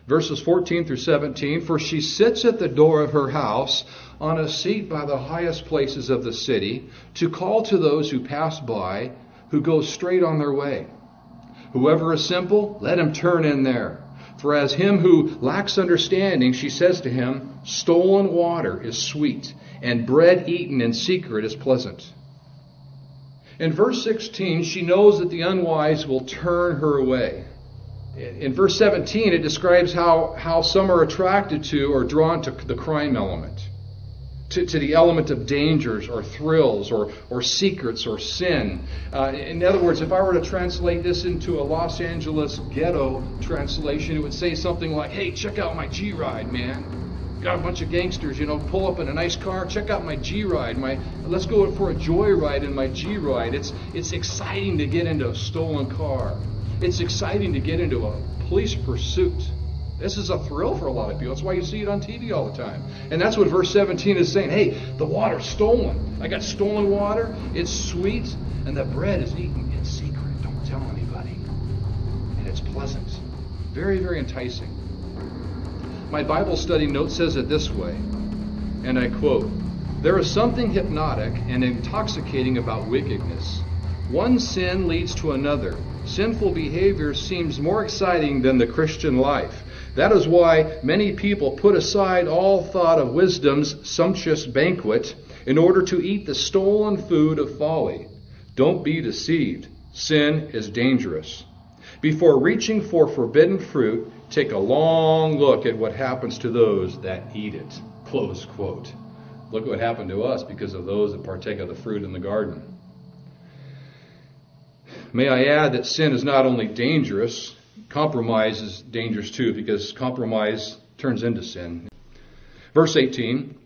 Verses 14 through 17, for she sits at the door of her house on a seat by the highest places of the city to call to those who pass by, who go straight on their way. Whoever is simple, let him turn in there. For as him who lacks understanding, she says to him, stolen water is sweet, and bread eaten in secret is pleasant. In verse 16, she knows that the unwise will turn her away. In verse 17, it describes how some are attracted to or drawn to the crime element, to the element of dangers or thrills or secrets or sin. In other words, if I were to translate this into a Los Angeles ghetto translation, it would say something like, hey, check out my G-Ride, man. Got a bunch of gangsters, pull up in a nice car. Check out my G-Ride. Let's go for a joyride in my G-Ride. It's exciting to get into a stolen car. It's exciting to get into a police pursuit. This is a thrill for a lot of people. That's why you see it on TV all the time. And that's what verse 17 is saying. Hey, the water's stolen. I got stolen water. It's sweet. And the bread is eaten in secret. Don't tell anybody. And it's pleasant. Very, very enticing. My Bible study note says it this way, and I quote, there is something hypnotic and intoxicating about wickedness. One sin leads to another. Sinful behavior seems more exciting than the Christian life. That is why many people put aside all thought of wisdom's sumptuous banquet in order to eat the stolen food of folly. Don't be deceived. Sin is dangerous. Before reaching for forbidden fruit, take a long look at what happens to those that eat it. Close quote. Look at what happened to us because of those that partake of the fruit in the garden. May I add that sin is not only dangerous, compromise is dangerous too, because compromise turns into sin. Verse 18,